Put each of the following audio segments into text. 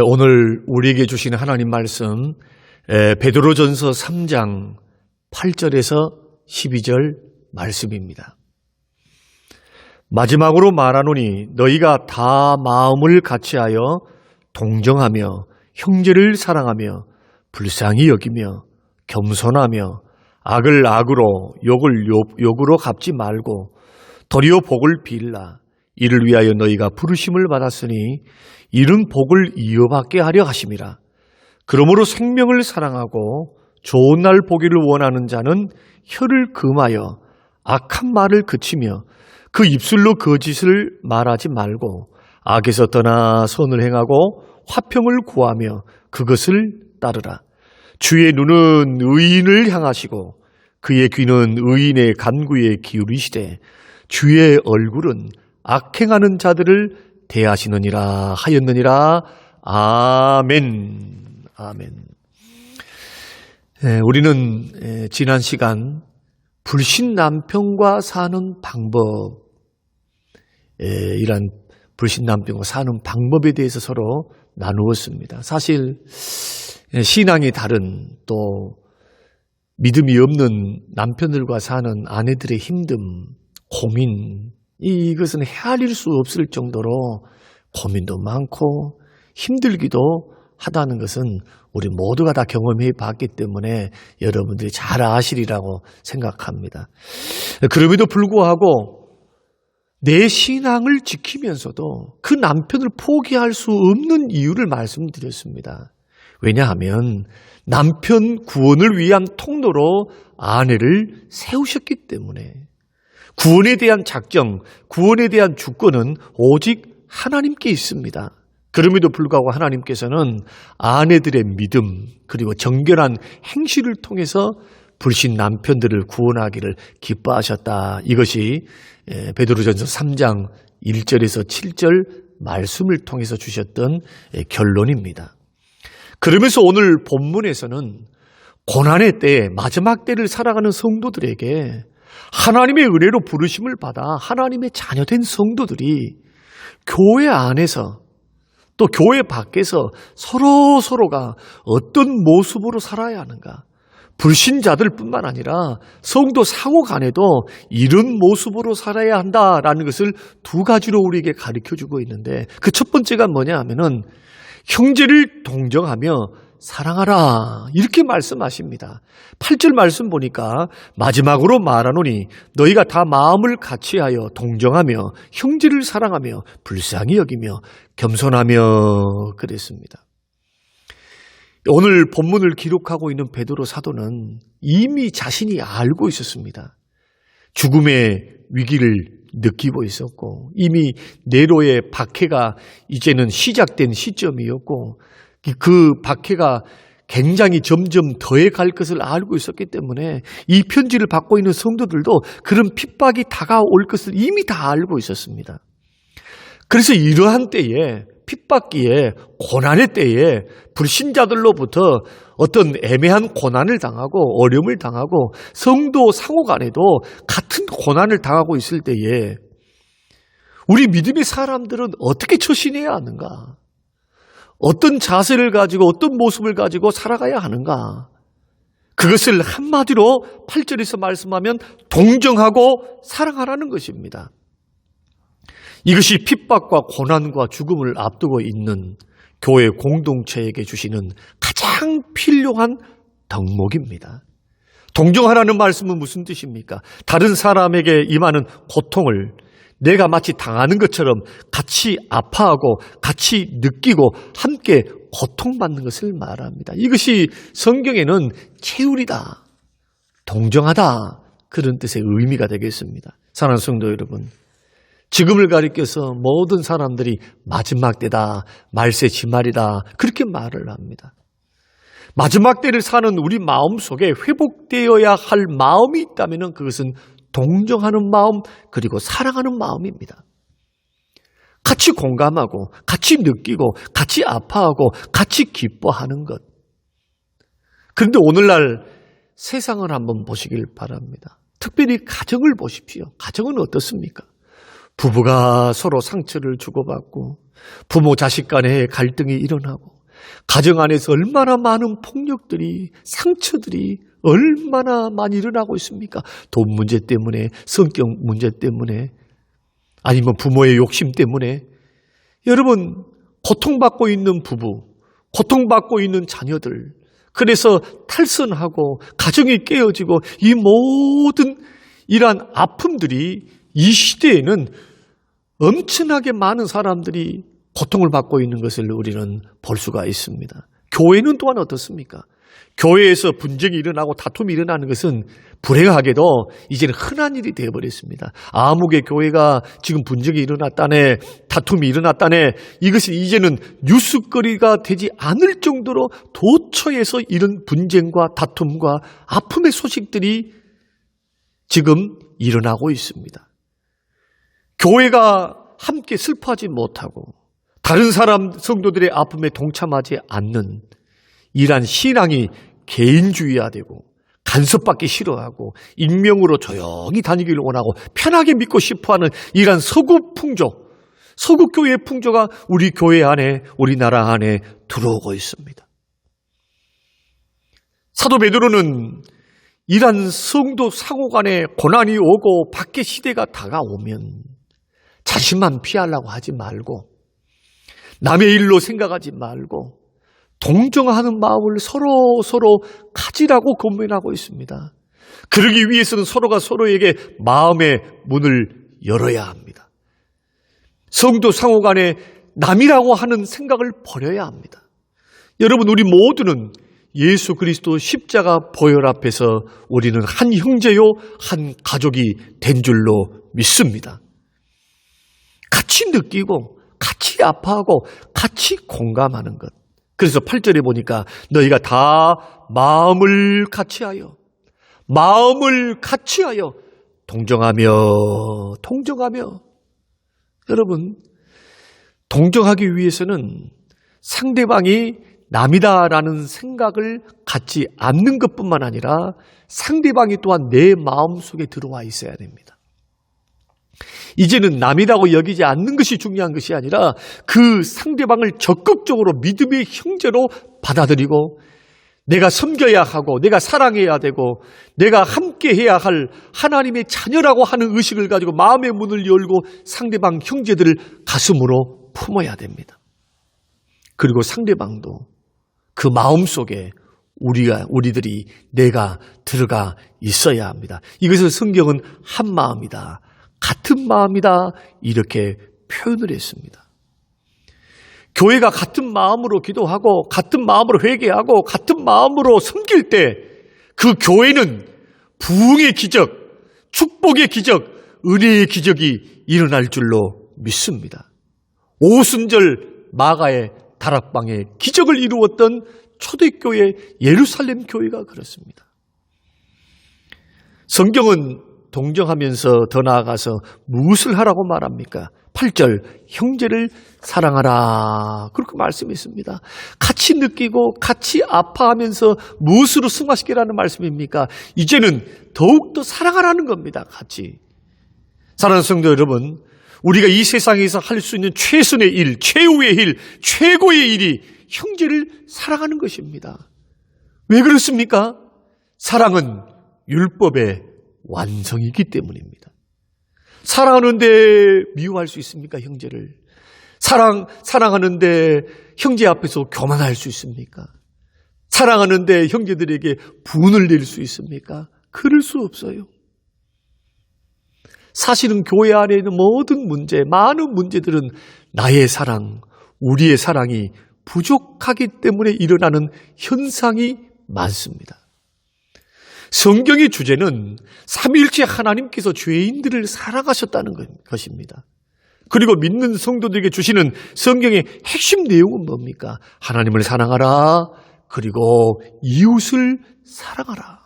오늘 우리에게 주시는 하나님 말씀 베드로전서 3장 8절에서 12절 말씀입니다. 마지막으로 말하노니 너희가 다 마음을 같이하여 동정하며 형제를 사랑하며 불쌍히 여기며 겸손하며 악을 악으로 욕을 욕으로 갚지 말고 도리어 복을 빌라. 이를 위하여 너희가 부르심을 받았으니 이른 복을 이어받게 하려 하심이라. 그러므로 생명을 사랑하고 좋은 날 보기를 원하는 자는 혀를 금하여 악한 말을 그치며 그 입술로 거짓을 말하지 말고 악에서 떠나 선을 행하고 화평을 구하며 그것을 따르라. 주의 눈은 의인을 향하시고 그의 귀는 의인의 간구에 기울이시되 주의 얼굴은 악행하는 자들을 대하시느니라 하였느니라. 아멘. 아멘. 우리는 지난 시간 불신 남편과 사는 방법, 이란 불신 남편과 사는 방법에 대해서 서로 나누었습니다. 사실 신앙이 다른 또 믿음이 없는 남편들과 사는 아내들의 힘듦, 고민, 이것은 헤아릴 수 없을 정도로 고민도 많고 힘들기도 하다는 것은 우리 모두가 다 경험해 봤기 때문에 여러분들이 잘 아시리라고 생각합니다. 그럼에도 불구하고 내 신앙을 지키면서도 그 남편을 포기할 수 없는 이유를 말씀드렸습니다. 왜냐하면 남편 구원을 위한 통로로 아내를 세우셨기 때문에 구원에 대한 작정, 구원에 대한 주권은 오직 하나님께 있습니다. 그럼에도 불구하고 하나님께서는 아내들의 믿음 그리고 정결한 행실을 통해서 불신 남편들을 구원하기를 기뻐하셨다. 이것이 베드로전서 3장 1절에서 7절 말씀을 통해서 주셨던 결론입니다. 그러면서 오늘 본문에서는 고난의 때, 마지막 때를 살아가는 성도들에게 하나님의 은혜로 부르심을 받아 하나님의 자녀된 성도들이 교회 안에서 또 교회 밖에서 서로가 어떤 모습으로 살아야 하는가, 불신자들 뿐만 아니라 성도 상호 간에도 이런 모습으로 살아야 한다라는 것을 두 가지로 우리에게 가르쳐주고 있는데, 그 첫 번째가 뭐냐 하면은 형제를 동정하며 사랑하라, 이렇게 말씀하십니다. 8절 말씀 보니까 마지막으로 말하노니 너희가 다 마음을 같이하여 동정하며 형제를 사랑하며 불쌍히 여기며 겸손하며 그랬습니다. 오늘 본문을 기록하고 있는 베드로 사도는 이미 자신이 알고 있었습니다. 죽음의 위기를 느끼고 있었고 이미 네로의 박해가 이제는 시작된 시점이었고 그 박해가 굉장히 점점 더해갈 것을 알고 있었기 때문에 이 편지를 받고 있는 성도들도 그런 핍박이 다가올 것을 이미 다 알고 있었습니다. 그래서 이러한 때에, 핍박기에, 고난의 때에 불신자들로부터 어떤 애매한 고난을 당하고 어려움을 당하고 성도 상호 간에도 같은 고난을 당하고 있을 때에 우리 믿음의 사람들은 어떻게 처신해야 하는가? 어떤 자세를 가지고 어떤 모습을 가지고 살아가야 하는가? 그것을 한마디로 8절에서 말씀하면 동정하고 사랑하라는 것입니다. 이것이 핍박과 고난과 죽음을 앞두고 있는 교회 공동체에게 주시는 가장 필요한 덕목입니다. 동정하라는 말씀은 무슨 뜻입니까? 다른 사람에게 임하는 고통을 내가 마치 당하는 것처럼 같이 아파하고 같이 느끼고 함께 고통받는 것을 말합니다. 이것이 성경에는 채울이다, 동정하다, 그런 뜻의 의미가 되겠습니다. 사랑하는 성도 여러분, 지금을 가리켜서 모든 사람들이 마지막 때다, 말세 지말이다, 그렇게 말을 합니다. 마지막 때를 사는 우리 마음속에 회복되어야 할 마음이 있다면 그것은 동정하는 마음 그리고 사랑하는 마음입니다. 같이 공감하고 같이 느끼고 같이 아파하고 같이 기뻐하는 것. 그런데 오늘날 세상을 한번 보시길 바랍니다. 특별히 가정을 보십시오. 가정은 어떻습니까? 부부가 서로 상처를 주고받고 부모 자식 간의 갈등이 일어나고 가정 안에서 얼마나 많은 폭력들이 상처들이 얼마나 많이 일어나고 있습니까? 돈 문제 때문에, 성격 문제 때문에, 아니면 부모의 욕심 때문에. 여러분, 고통받고 있는 부부, 고통받고 있는 자녀들, 그래서 탈선하고 가정이 깨어지고 이 모든 이러한 아픔들이 이 시대에는 엄청나게 많은 사람들이 고통을 받고 있는 것을 우리는 볼 수가 있습니다. 교회는 또한 어떻습니까? 교회에서 분쟁이 일어나고 다툼이 일어나는 것은 불행하게도 이제는 흔한 일이 되어버렸습니다. 아무개 교회가 지금 분쟁이 일어났다네, 다툼이 일어났다네, 이것이 이제는 뉴스거리가 되지 않을 정도로 도처에서 이런 분쟁과 다툼과 아픔의 소식들이 지금 일어나고 있습니다. 교회가 함께 슬퍼하지 못하고 다른 사람 성도들의 아픔에 동참하지 않는 이러한 신앙이 개인주의화되고 간섭받기 싫어하고 익명으로 조용히 다니기를 원하고 편하게 믿고 싶어하는 이러한 서구 풍조, 서구 교회의 풍조가 우리 교회 안에, 우리나라 안에 들어오고 있습니다. 사도 베드로는 이러한 성도 상호 간에 고난이 오고 밖에 시대가 다가오면 자신만 피하려고 하지 말고 남의 일로 생각하지 말고 동정하는 마음을 서로 가지라고 권면하고 있습니다. 그러기 위해서는 서로가 서로에게 마음의 문을 열어야 합니다. 성도 상호 간에 남이라고 하는 생각을 버려야 합니다. 여러분, 우리 모두는 예수 그리스도 십자가 보혈 앞에서 우리는 한 형제요 한 가족이 된 줄로 믿습니다. 같이 느끼고 같이 아파하고 같이 공감하는 것. 그래서 8절에 보니까 너희가 다 마음을 같이하여 동정하며 여러분, 동정하기 위해서는 상대방이 남이다라는 생각을 갖지 않는 것뿐만 아니라 상대방이 또한 내 마음속에 들어와 있어야 됩니다. 이제는 남이라고 여기지 않는 것이 중요한 것이 아니라 그 상대방을 적극적으로 믿음의 형제로 받아들이고 내가 섬겨야 하고 내가 사랑해야 되고 내가 함께해야 할 하나님의 자녀라고 하는 의식을 가지고 마음의 문을 열고 상대방 형제들을 가슴으로 품어야 됩니다. 그리고 상대방도 그 마음속에 우리들이 내가 들어가 있어야 합니다. 이것을 성경은 한 마음이다, 같은 마음이다 이렇게 표현을 했습니다. 교회가 같은 마음으로 기도하고 같은 마음으로 회개하고 같은 마음으로 섬길 때 그 교회는 부흥의 기적, 축복의 기적, 은혜의 기적이 일어날 줄로 믿습니다. 오순절 마가의 다락방에 기적을 이루었던 초대교회 예루살렘 교회가 그렇습니다. 성경은 동정하면서 더 나아가서 무엇을 하라고 말합니까? 8절 형제를 사랑하라 그렇게 말씀했습니다. 같이 느끼고 같이 아파하면서 무엇으로 승화시키라는 말씀입니까? 이제는 더욱더 사랑하라는 겁니다. 같이. 사랑하는 성도 여러분, 우리가 이 세상에서 할 수 있는 최선의 일, 최후의 일, 최고의 일이 형제를 사랑하는 것입니다. 왜 그렇습니까? 사랑은 율법의 완성이기 때문입니다. 사랑하는데 미워할 수 있습니까? 형제를. 사랑하는데 형제 앞에서 교만할 수 있습니까? 사랑하는데 형제들에게 분을 낼 수 있습니까? 그럴 수 없어요. 사실은 교회 안에 있는 모든 문제, 많은 문제들은 나의 사랑, 우리의 사랑이 부족하기 때문에 일어나는 현상이 많습니다. 성경의 주제는 삼위일체 하나님께서 죄인들을 사랑하셨다는 것입니다. 그리고 믿는 성도들에게 주시는 성경의 핵심 내용은 뭡니까? 하나님을 사랑하라, 그리고 이웃을 사랑하라.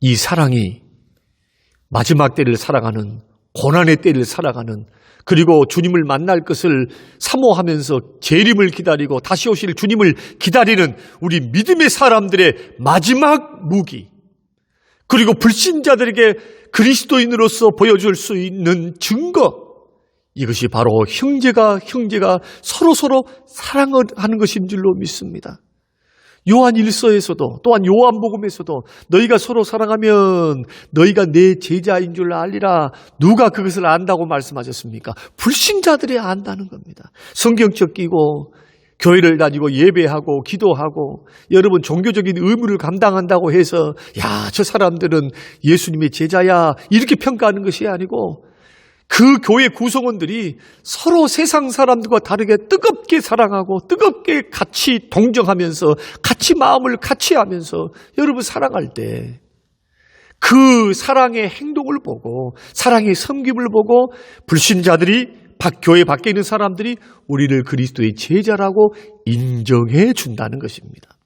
이 사랑이 마지막 때를 살아가는 고난의 때를 살아가는, 그리고 주님을 만날 것을 사모하면서 재림을 기다리고 다시 오실 주님을 기다리는 우리 믿음의 사람들의 마지막 무기, 그리고 불신자들에게 그리스도인으로서 보여줄 수 있는 증거, 이것이 바로 형제가 서로 사랑하는 것인 줄로 믿습니다. 요한 1서에서도 또한 요한복음에서도 너희가 서로 사랑하면 너희가 내 제자인 줄 알리라. 누가 그것을 안다고 말씀하셨습니까? 불신자들이 안다는 겁니다. 성경책 끼고 교회를 다니고 예배하고 기도하고 여러분 종교적인 의무를 감당한다고 해서 야, 저 사람들은 예수님의 제자야 이렇게 평가하는 것이 아니고, 그 교회 구성원들이 서로 세상 사람들과 다르게 뜨겁게 사랑하고 뜨겁게 같이 동정하면서 같이 마음을 같이 하면서 여러분 사랑할 때 그 사랑의 행동을 보고 사랑의 섬김을 보고 불신자들이 교회 밖에 있는 사람들이 우리를 그리스도의 제자라고 인정해 준다는 것입니다.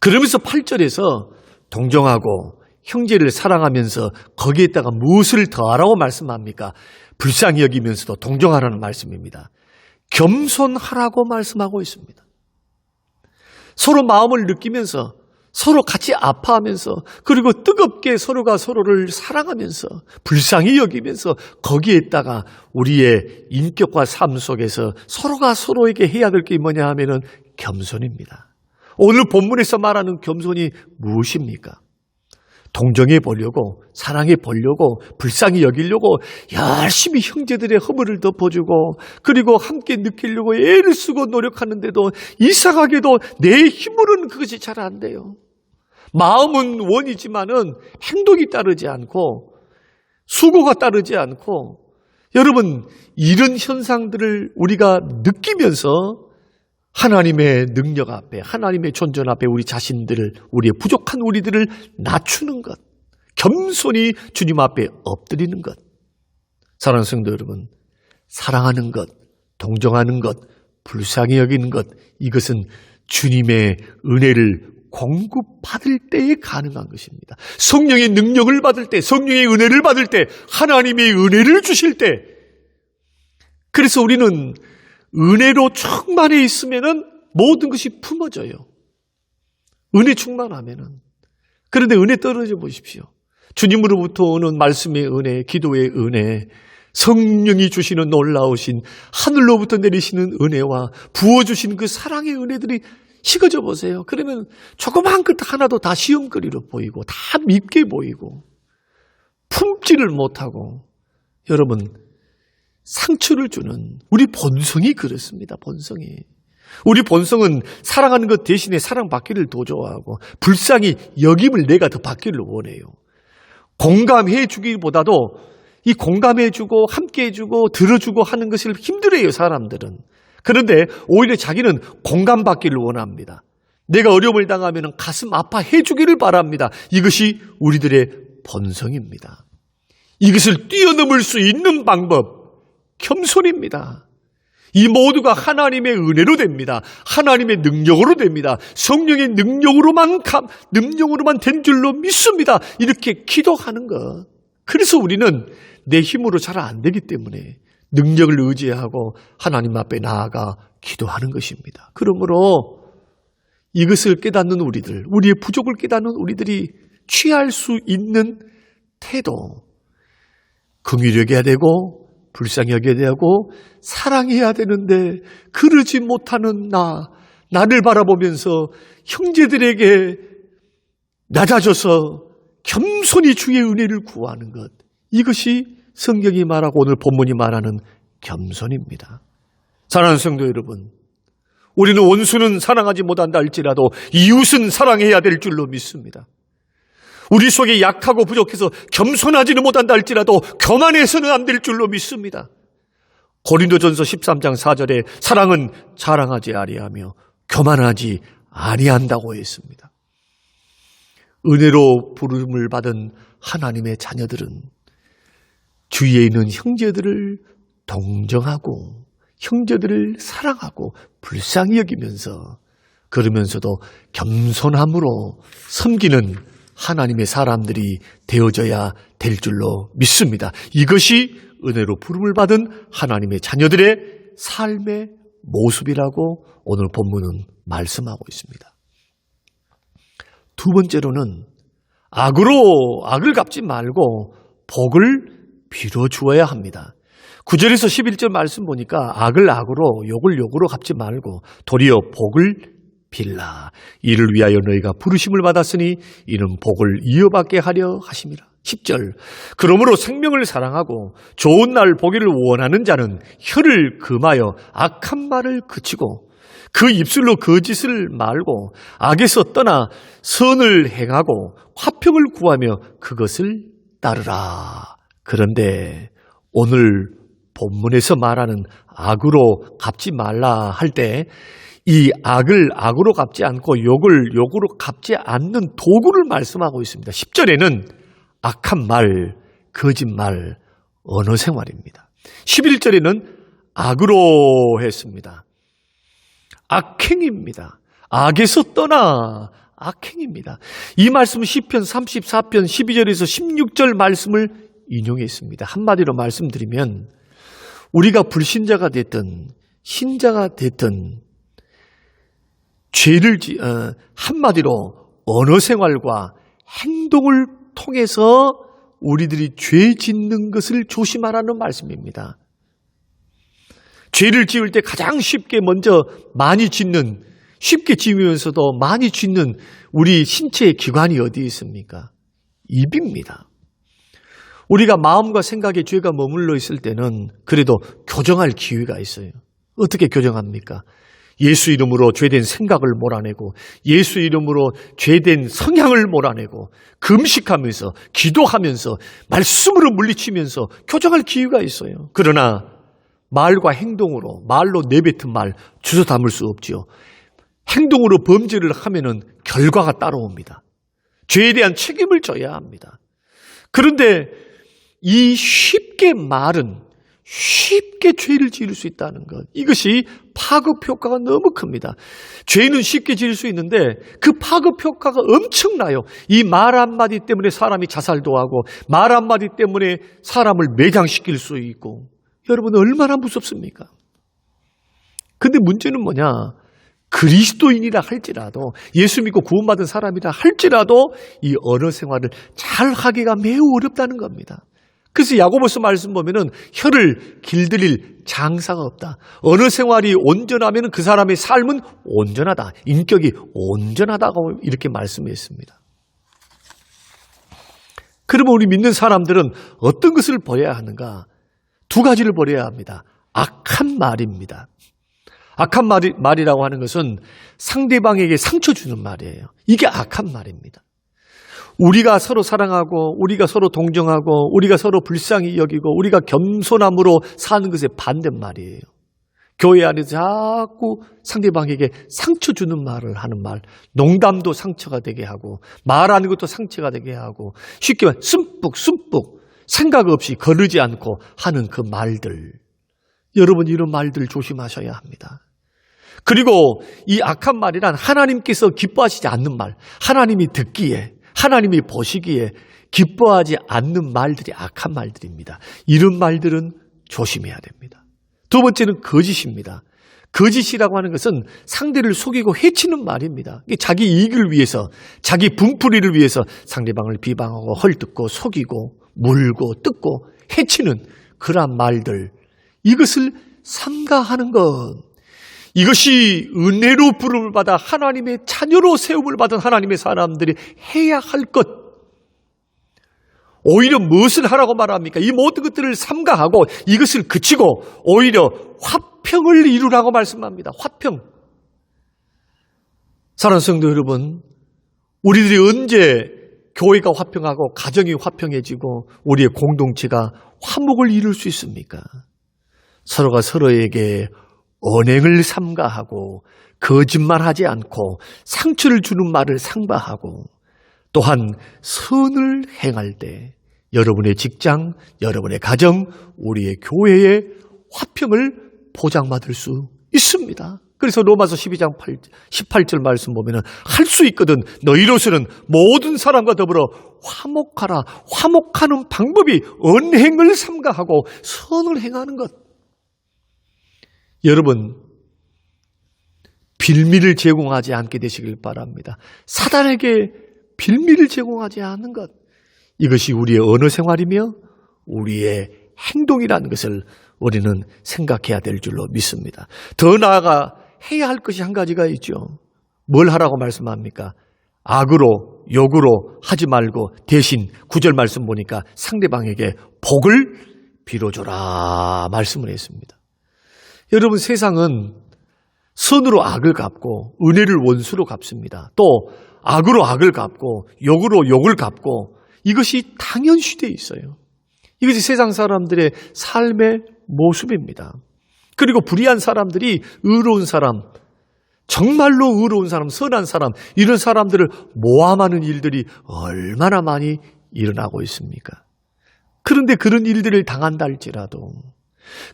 그러면서 8절에서 동정하고 형제를 사랑하면서 거기에다가 무엇을 더하라고 말씀합니까? 불쌍히 여기면서도 동정하라는 말씀입니다. 겸손하라고 말씀하고 있습니다. 서로 마음을 느끼면서 서로 같이 아파하면서 그리고 뜨겁게 서로가 서로를 사랑하면서 불쌍히 여기면서 거기에다가 우리의 인격과 삶 속에서 서로가 서로에게 해야 될 게 뭐냐 하면은 겸손입니다. 오늘 본문에서 말하는 겸손이 무엇입니까? 동정해 보려고, 사랑해 보려고, 불쌍히 여기려고 열심히 형제들의 허물을 덮어주고 그리고 함께 느끼려고 애를 쓰고 노력하는데도 이상하게도 내 힘으로는 그것이 잘 안 돼요. 마음은 원이지만은 행동이 따르지 않고 수고가 따르지 않고, 여러분 이런 현상들을 우리가 느끼면서 하나님의 능력 앞에, 하나님의 존재 앞에 우리 자신들을, 우리의 부족한 우리들을 낮추는 것, 겸손히 주님 앞에 엎드리는 것. 사랑하는 성도 여러분, 사랑하는 것, 동정하는 것, 불쌍히 여기는 것, 이것은 주님의 은혜를 공급받을 때에 가능한 것입니다. 성령의 능력을 받을 때, 성령의 은혜를 받을 때, 하나님의 은혜를 주실 때, 그래서 우리는 은혜로 충만해 있으면은 모든 것이 품어져요. 은혜 충만하면은. 그런데 은혜 떨어져 보십시오. 주님으로부터 오는 말씀의 은혜, 기도의 은혜, 성령이 주시는 놀라우신 하늘로부터 내리시는 은혜와 부어주시는 그 사랑의 은혜들이 식어져 보세요. 그러면 조그만 것 하나도 다 시험거리로 보이고 다 밉게 보이고 품지를 못하고, 여러분 상처를 주는 우리 본성이 그렇습니다. 본성이. 우리 본성은 사랑하는 것 대신에 사랑받기를 더 좋아하고 불쌍히 여김을 내가 더 받기를 원해요. 공감해 주기보다도 이 공감해 주고 함께 해주고 들어주고 하는 것을 힘들어해요, 사람들은. 그런데 오히려 자기는 공감받기를 원합니다. 내가 어려움을 당하면 가슴 아파해 주기를 바랍니다. 이것이 우리들의 본성입니다. 이것을 뛰어넘을 수 있는 방법, 겸손입니다. 이 모두가 하나님의 은혜로 됩니다. 하나님의 능력으로 됩니다. 성령의 능력으로만 된 줄로 믿습니다. 이렇게 기도하는 것. 그래서 우리는 내 힘으로 잘 안 되기 때문에 능력을 의지하고 하나님 앞에 나아가 기도하는 것입니다. 그러므로 이것을 깨닫는 우리들, 우리의 부족을 깨닫는 우리들이 취할 수 있는 태도, 긍휼히 여겨야 되고 불쌍히 여겨야 되고 사랑해야 되는데 그러지 못하는 나를 바라보면서 형제들에게 낮아져서 겸손히 주의 은혜를 구하는 것, 이것이 성경이 말하고 오늘 본문이 말하는 겸손입니다. 사랑하는 성도 여러분, 우리는 원수는 사랑하지 못한다 할지라도 이웃은 사랑해야 될 줄로 믿습니다. 우리 속에 약하고 부족해서 겸손하지는 못한다 할지라도 교만해서는 안 될 줄로 믿습니다. 고린도전서 13장 4절에 사랑은 자랑하지 아니하며 교만하지 아니한다고 했습니다. 은혜로 부름을 받은 하나님의 자녀들은 주위에 있는 형제들을 동정하고 형제들을 사랑하고 불쌍히 여기면서, 그러면서도 겸손함으로 섬기는 하나님의 사람들이 되어져야 될 줄로 믿습니다. 이것이 은혜로 부름을 받은 하나님의 자녀들의 삶의 모습이라고 오늘 본문은 말씀하고 있습니다. 두 번째로는 악을 갚지 말고 복을 빌어 주어야 합니다. 9절에서 11절 말씀 보니까 악을 악으로 욕을 욕으로 갚지 말고 도리어 복을 빌라. 이를 위하여 너희가 부르심을 받았으니 이는 복을 이어받게 하려 하심이라. 10절 그러므로 생명을 사랑하고 좋은 날 보기를 원하는 자는 혀를 금하여 악한 말을 그치고 그 입술로 거짓을 말고 악에서 떠나 선을 행하고 화평을 구하며 그것을 따르라. 그런데 오늘 본문에서 말하는 악으로 갚지 말라 할 때 이 악을 악으로 갚지 않고 욕을 욕으로 갚지 않는 도구를 말씀하고 있습니다. 10절에는 악한 말, 거짓말, 언어 생활입니다. 11절에는 악으로 했습니다. 악행입니다. 악에서 떠나 악행입니다. 이 말씀은 시편 34편 12절에서 16절 말씀을 인용했습니다. 한마디로 말씀드리면 우리가 불신자가 됐든 신자가 됐든 한마디로 언어 생활과 행동을 통해서 우리들이 죄 짓는 것을 조심하라는 말씀입니다. 죄를 지을 때 가장 쉽게 먼저 많이 짓는, 쉽게 지으면서도 많이 짓는 우리 신체의 기관이 어디에 있습니까? 입입니다. 우리가 마음과 생각에 죄가 머물러 있을 때는 그래도 교정할 기회가 있어요. 어떻게 교정합니까? 예수 이름으로 죄된 생각을 몰아내고 예수 이름으로 죄된 성향을 몰아내고 금식하면서 기도하면서 말씀으로 물리치면서 교정할 기회가 있어요. 그러나 말과 행동으로 말로 내뱉은 말 주워 담을 수 없지요. 행동으로 범죄를 하면은 결과가 따라옵니다. 죄에 대한 책임을 져야 합니다. 그런데 이 쉽게 죄를 지을 수 있다는 것, 이것이 파급 효과가 너무 큽니다. 죄는 쉽게 지을 수 있는데 그 파급 효과가 엄청나요. 이 말 한마디 때문에 사람이 자살도 하고 말 한마디 때문에 사람을 매장시킬 수 있고, 여러분 얼마나 무섭습니까? 근데 문제는 뭐냐? 그리스도인이라 할지라도 예수 믿고 구원받은 사람이라 할지라도 이 언어 생활을 잘 하기가 매우 어렵다는 겁니다. 그래서 야고보서 말씀 보면은 혀를 길들일 장사가 없다. 언어 생활이 온전하면 그 사람의 삶은 온전하다. 인격이 온전하다고 이렇게 말씀했습니다. 그러면 우리 믿는 사람들은 어떤 것을 버려야 하는가? 두 가지를 버려야 합니다. 악한 말입니다. 악한 말이라고 하는 것은 상대방에게 상처 주는 말이에요. 이게 악한 말입니다. 우리가 서로 사랑하고 우리가 서로 동정하고 우리가 서로 불쌍히 여기고 우리가 겸손함으로 사는 것의 반대말이에요. 교회 안에서 자꾸 상대방에게 상처 주는 말을 하는 말, 농담도 상처가 되게 하고 말하는 것도 상처가 되게 하고 쉽게 말해 숨뿍 생각 없이 거르지 않고 하는 그 말들, 여러분 이런 말들 조심하셔야 합니다. 그리고 이 악한 말이란 하나님께서 기뻐하시지 않는 말, 하나님이 듣기에 하나님이 보시기에 기뻐하지 않는 말들이 악한 말들입니다. 이런 말들은 조심해야 됩니다. 두 번째는 거짓입니다. 거짓이라고 하는 것은 상대를 속이고 해치는 말입니다. 자기 이익을 위해서, 자기 분풀이를 위해서 상대방을 비방하고 헐뜯고 속이고 물고 뜯고 해치는 그러한 말들, 이것을 삼가하는 것, 이것이 은혜로 부름을 받아 하나님의 자녀로 세움을 받은 하나님의 사람들이 해야 할 것. 오히려 무엇을 하라고 말합니까? 이 모든 것들을 삼가하고 이것을 그치고 오히려 화평을 이루라고 말씀합니다. 화평. 사랑하는 성도 여러분, 우리들이 언제 교회가 화평하고 가정이 화평해지고 우리의 공동체가 화목을 이룰 수 있습니까? 서로가 서로에게 언행을 삼가하고 거짓말하지 않고 상처를 주는 말을 삼가하고 또한 선을 행할 때 여러분의 직장, 여러분의 가정, 우리의 교회의 화평을 보장받을 수 있습니다. 그래서 로마서 12장 18절 말씀 보면은 할 수 있거든 너희로서는 모든 사람과 더불어 화목하라. 화목하는 방법이 언행을 삼가하고 선을 행하는 것. 여러분, 빌미를 제공하지 않게 되시길 바랍니다. 사단에게 빌미를 제공하지 않는 것. 이것이 우리의 언어 생활이며 우리의 행동이라는 것을 우리는 생각해야 될 줄로 믿습니다. 더 나아가 해야 할 것이 한 가지가 있죠. 뭘 하라고 말씀합니까? 악으로 욕으로 하지 말고 대신 9절 말씀 보니까 상대방에게 복을 빌어줘라 말씀을 했습니다. 여러분, 세상은 선으로 악을 갚고 은혜를 원수로 갚습니다. 또 악으로 악을 갚고 욕으로 욕을 갚고 이것이 당연시되어 있어요. 이것이 세상 사람들의 삶의 모습입니다. 그리고 불의한 사람들이 의로운 사람, 정말로 의로운 사람, 선한 사람, 이런 사람들을 모함하는 일들이 얼마나 많이 일어나고 있습니까? 그런데 그런 일들을 당한다 할지라도,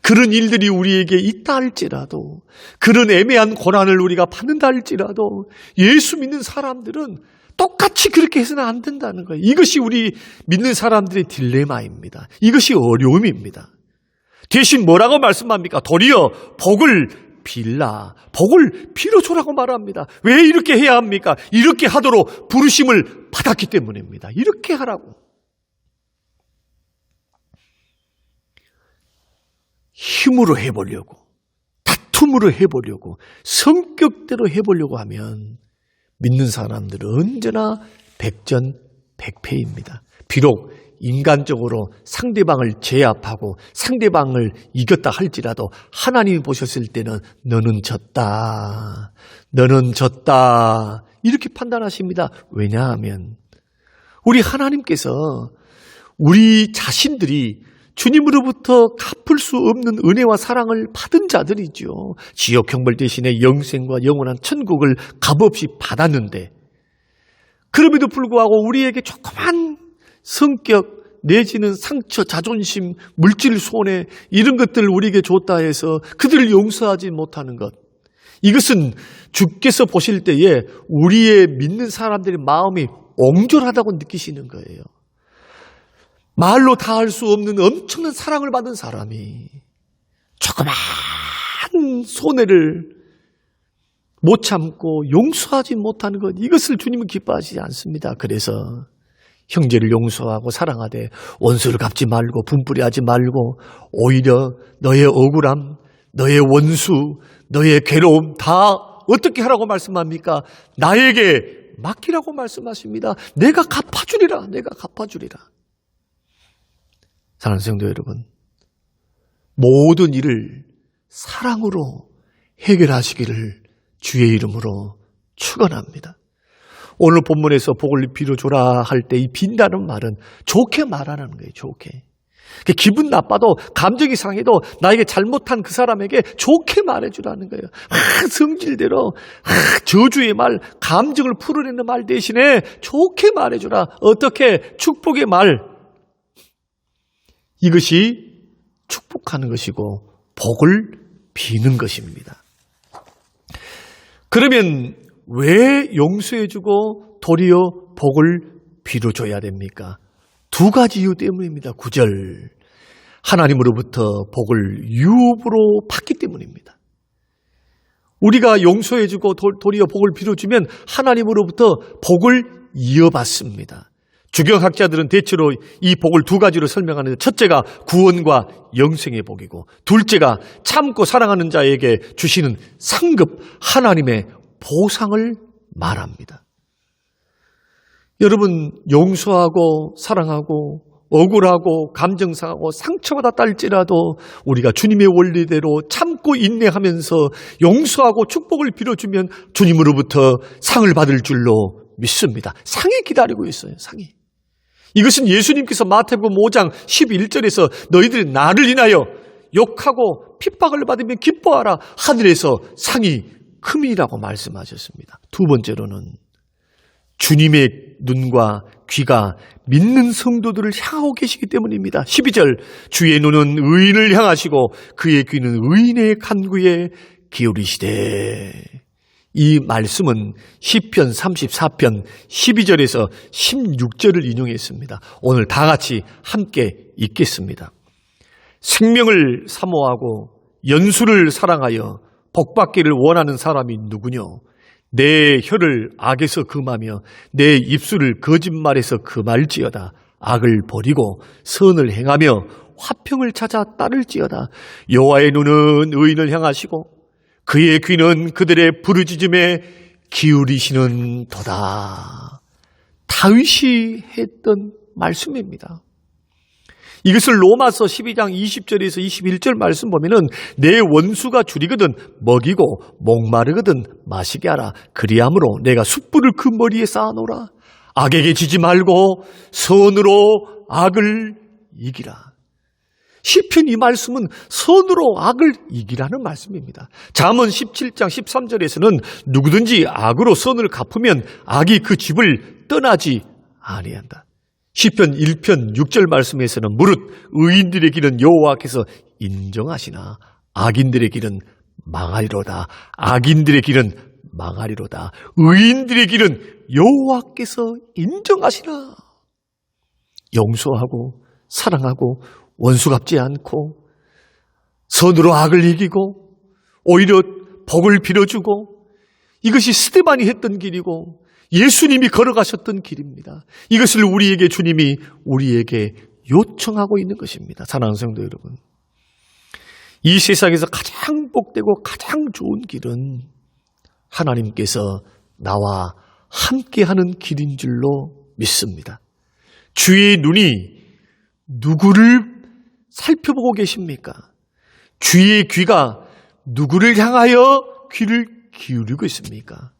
그런 일들이 우리에게 있다 할지라도, 그런 애매한 고난을 우리가 받는다 할지라도 예수 믿는 사람들은 똑같이 그렇게 해서는 안 된다는 거예요. 이것이 우리 믿는 사람들의 딜레마입니다. 이것이 어려움입니다. 대신 뭐라고 말씀합니까? 도리어 복을 빌라, 복을 빌어줘라고 말합니다. 왜 이렇게 해야 합니까? 이렇게 하도록 부르심을 받았기 때문입니다. 이렇게 하라고. 힘으로 해보려고, 다툼으로 해보려고, 성격대로 해보려고 하면 믿는 사람들은 언제나 백전백패입니다. 비록 인간적으로 상대방을 제압하고 상대방을 이겼다 할지라도 하나님이 보셨을 때는 너는 졌다, 너는 졌다 이렇게 판단하십니다. 왜냐하면 우리 하나님께서 우리 자신들이 주님으로부터 갚을 수 없는 은혜와 사랑을 받은 자들이죠. 지옥 형벌 대신에 영생과 영원한 천국을 값없이 받았는데, 그럼에도 불구하고 우리에게 조그만 성격 내지는 상처, 자존심, 물질 손해 이런 것들을 우리에게 줬다 해서 그들을 용서하지 못하는 것, 이것은 주께서 보실 때에 우리의 믿는 사람들의 마음이 옹졸하다고 느끼시는 거예요. 말로 다 할 수 없는 엄청난 사랑을 받은 사람이 조그만 손해를 못 참고 용서하지 못하는 것, 이것을 주님은 기뻐하시지 않습니다. 그래서 형제를 용서하고 사랑하되 원수를 갚지 말고 분풀이하지 말고 오히려 너의 억울함, 너의 원수, 너의 괴로움 다 어떻게 하라고 말씀합니까? 나에게 맡기라고 말씀하십니다. 내가 갚아주리라, 내가 갚아주리라. 사랑하는 성도 여러분, 모든 일을 사랑으로 해결하시기를 주의 이름으로 축원합니다. 오늘 본문에서 복을 빌어줘라 할 때 이 빈다는 말은 좋게 말하는 거예요. 좋게. 기분 나빠도 감정이 상해도 나에게 잘못한 그 사람에게 좋게 말해주라는 거예요. 성질대로 저주의 말, 감정을 풀어내는 말 대신에 좋게 말해주라. 어떻게? 축복의 말. 이것이 축복하는 것이고 복을 비는 것입니다. 그러면 왜 용서해주고 도리어 복을 빌어줘야 됩니까? 두 가지 이유 때문입니다. 9절. 하나님으로부터 복을 유업으로 받기 때문입니다. 우리가 용서해주고 도리어 복을 빌어주면 하나님으로부터 복을 이어받습니다. 주경학자들은 대체로 이 복을 두 가지로 설명하는데, 첫째가 구원과 영생의 복이고, 둘째가 참고 사랑하는 자에게 주시는 상급 하나님의 보상을 말합니다. 여러분, 용서하고 사랑하고 억울하고 감정상하고 상처받았다 할지라도 우리가 주님의 원리대로 참고 인내하면서 용서하고 축복을 빌어주면 주님으로부터 상을 받을 줄로 믿습니다. 상이 기다리고 있어요. 상이. 이것은 예수님께서 마태복음 5장 11절에서 너희들이 나를 인하여 욕하고 핍박을 받으면 기뻐하라, 하늘에서 상이 큼이라고 말씀하셨습니다. 두 번째로는 주님의 눈과 귀가 믿는 성도들을 향하고 계시기 때문입니다. 12절, 주의 눈은 의인을 향하시고 그의 귀는 의인의 간구에 기울이시되. 이 말씀은 시편 34편 12절에서 16절을 인용했습니다. 오늘 다 같이 함께 읽겠습니다. 생명을 사모하고 연수를 사랑하여 복받기를 원하는 사람이 누구뇨? 내 혀를 악에서 금하며 내 입술을 거짓말에서 금할지어다. 악을 버리고 선을 행하며 화평을 찾아 따를지어다. 여호와의 눈은 의인을 향하시고 그의 귀는 그들의 부르짖음에 기울이시는 도다. 다윗이 했던 말씀입니다. 이것을 로마서 12장 20절에서 21절 말씀 보면은 내 원수가 줄이거든 먹이고 목마르거든 마시게 하라. 그리함으로 내가 숯불을 그 머리에 쌓아놓으라. 악에게 지지 말고 선으로 악을 이기라. 시편 이 말씀은 선으로 악을 이기라는 말씀입니다. 잠언 17장 13절에서는 누구든지 악으로 선을 갚으면 악이 그 집을 떠나지 아니한다. 시편 1편 6절 말씀에서는 무릇 의인들의 길은 여호와께서 인정하시나 악인들의 길은 망하리로다. 악인들의 길은 망하리로다. 의인들의 길은 여호와께서 인정하시나. 용서하고 사랑하고 원수 갚지 않고 선으로 악을 이기고 오히려 복을 빌어주고, 이것이 스데반이 했던 길이고 예수님이 걸어가셨던 길입니다. 이것을 우리에게 주님이 우리에게 요청하고 있는 것입니다. 사랑하는 성도 여러분, 이 세상에서 가장 복되고 가장 좋은 길은 하나님께서 나와 함께하는 길인 줄로 믿습니다. 주의 눈이 누구를 살펴보고 계십니까? 주의 귀가 누구를 향하여 귀를 기울이고 있습니까?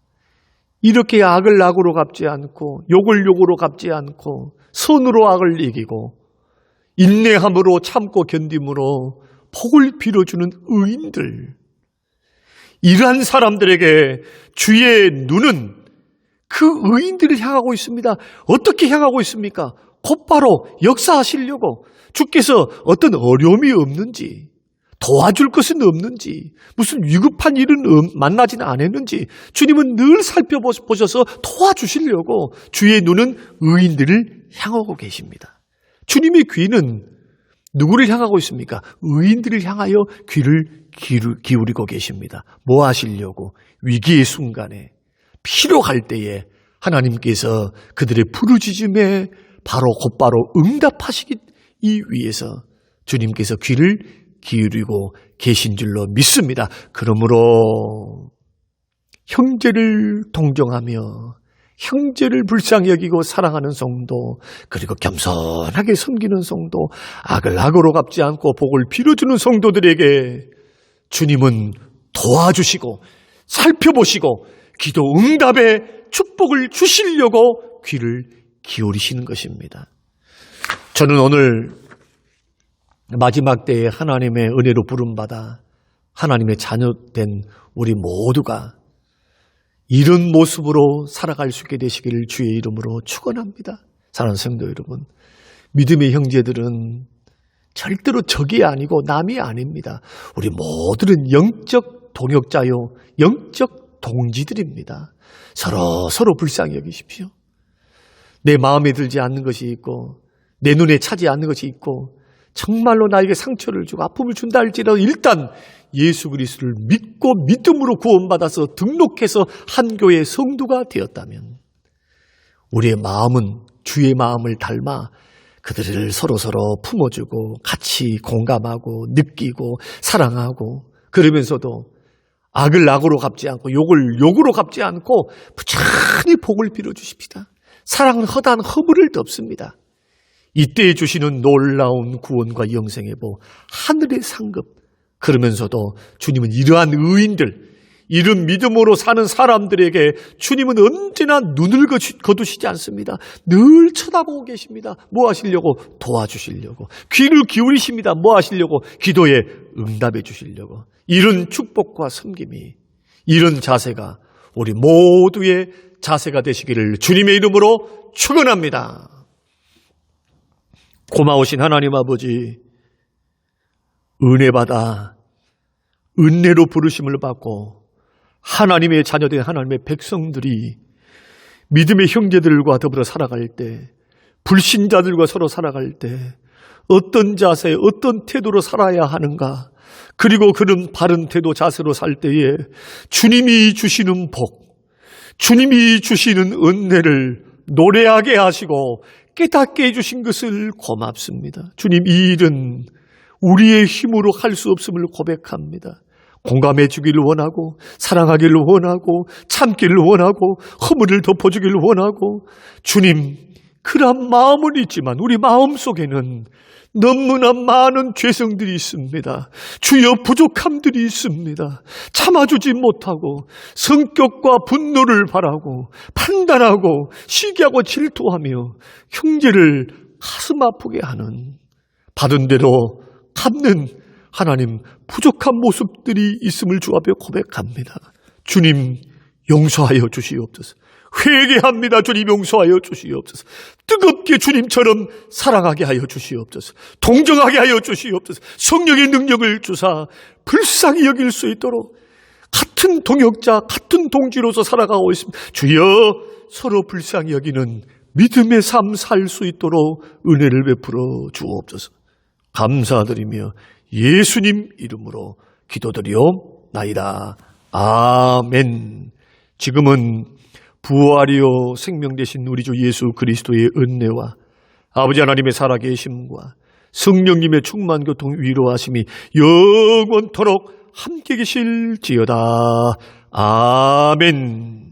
이렇게 악을 악으로 갚지 않고 욕을 욕으로 갚지 않고 선으로 악을 이기고 인내함으로 참고 견딤으로 복을 빌어주는 의인들, 이러한 사람들에게 주의 눈은 그 의인들을 향하고 있습니다. 어떻게 향하고 있습니까? 곧바로 역사하시려고, 주께서 어떤 어려움이 없는지, 도와줄 것은 없는지, 무슨 위급한 일은 만나지는 않았는지 주님은 늘 살펴보셔서 도와주시려고 주의 눈은 의인들을 향하고 계십니다. 주님의 귀는 누구를 향하고 있습니까? 의인들을 향하여 귀를 기울이고 계십니다. 뭐 하시려고? 위기의 순간에, 필요할 때에 하나님께서 그들의 부르짖음에 곧바로 응답하시기 위해서 주님께서 귀를 기울이고 계신 줄로 믿습니다. 그러므로 형제를 동정하며 형제를 불쌍히 여기고 사랑하는 성도, 그리고 겸손하게 섬기는 성도, 악을 악으로 갚지 않고 복을 빌어주는 성도들에게 주님은 도와주시고 살펴보시고 기도 응답의 축복을 주시려고 귀를 기울이시는 것입니다. 저는 오늘 마지막 때에 하나님의 은혜로 부름받아 하나님의 자녀된 우리 모두가 이런 모습으로 살아갈 수 있게 되시기를 주의 이름으로 축원합니다. 사랑하는 성도 여러분, 믿음의 형제들은 절대로 적이 아니고 남이 아닙니다. 우리 모두는 영적 동역자요, 영적 동지들입니다. 서로 불쌍히 여기십시오. 내 마음에 들지 않는 것이 있고 내 눈에 차지 않는 것이 있고 정말로 나에게 상처를 주고 아픔을 준다 할지라도 일단 예수 그리스도를 믿고 믿음으로 구원받아서 등록해서 한 교회의 성도가 되었다면 우리의 마음은 주의 마음을 닮아 그들을 서로 품어주고 같이 공감하고 느끼고 사랑하고, 그러면서도 악을 악으로 갚지 않고 욕을 욕으로 갚지 않고 부지런히 복을 빌어주십시다. 사랑은 허다한 허물을 덮습니다. 이때에 주시는 놀라운 구원과 영생의 복, 하늘의 상급. 그러면서도 주님은 이러한 의인들, 이런 믿음으로 사는 사람들에게 주님은 언제나 눈을 거두시지 않습니다. 늘 쳐다보고 계십니다. 뭐 하시려고? 도와주시려고. 귀를 기울이십니다. 뭐 하시려고? 기도에 응답해 주시려고. 이런 축복과 섬김이, 이런 자세가 우리 모두의 자세가 되시기를 주님의 이름으로 축원합니다. 고마우신 하나님 아버지, 은혜 받아 은혜로 부르심을 받고 하나님의 자녀된 하나님의 백성들이 믿음의 형제들과 더불어 살아갈 때, 불신자들과 서로 살아갈 때 어떤 자세, 어떤 태도로 살아야 하는가, 그리고 그런 바른 태도, 자세로 살 때에 주님이 주시는 복, 주님이 주시는 은혜를 노래하게 하시고 깨닫게 해주신 것을 고맙습니다. 주님, 이 일은 우리의 힘으로 할 수 없음을 고백합니다. 공감해 주기를 원하고, 사랑하기를 원하고, 참기를 원하고, 허물을 덮어주기를 원하고, 주님, 그런 마음은 있지만 우리 마음속에는 너무나 많은 죄성들이 있습니다. 주여, 부족함들이 있습니다. 참아주지 못하고 성격과 분노를 바라고 판단하고 시기하고 질투하며 형제를 가슴 아프게 하는, 받은 대로 갚는 하나님, 부족한 모습들이 있음을 주 앞에 고백합니다. 주님, 용서하여 주시옵소서. 회개합니다. 주님, 용서하여 주시옵소서. 뜨겁게 주님처럼 사랑하게 하여 주시옵소서. 동정하게 하여 주시옵소서. 성령의 능력을 주사 불쌍히 여길 수 있도록 같은 동역자, 같은 동지로서 살아가고 있습니다. 주여, 서로 불쌍히 여기는 믿음의 삶 살 수 있도록 은혜를 베풀어 주옵소서. 감사드리며 예수님 이름으로 기도드리옵나이다. 아멘. 지금은 부활이요 생명 되신 우리 주 예수 그리스도의 은혜와 아버지 하나님의 살아계심과 성령님의 충만 교통 위로하심이 영원토록 함께 계실지어다. 아멘.